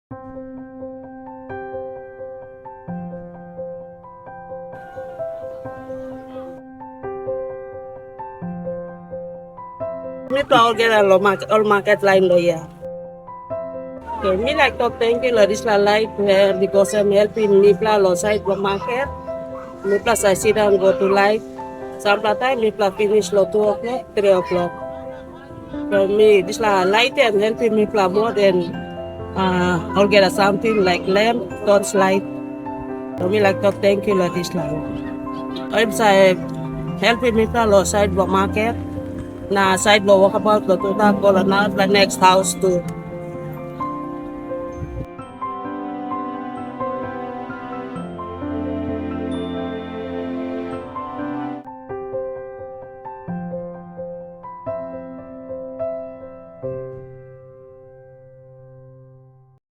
Me proud get a all market line lawyer. Okay, me like to thank you this life because I'm helping me plan outside the market. Me plus I sit down go to life. Sometimes me plus finish 2 o'clock, 3 o'clock. For me, this light and helping me plan more than I'll get a something like lamp, torch light. So me like to thank you this life. I'm helping me plan outside the market. Na side lo walkabout lo to na go na the next house to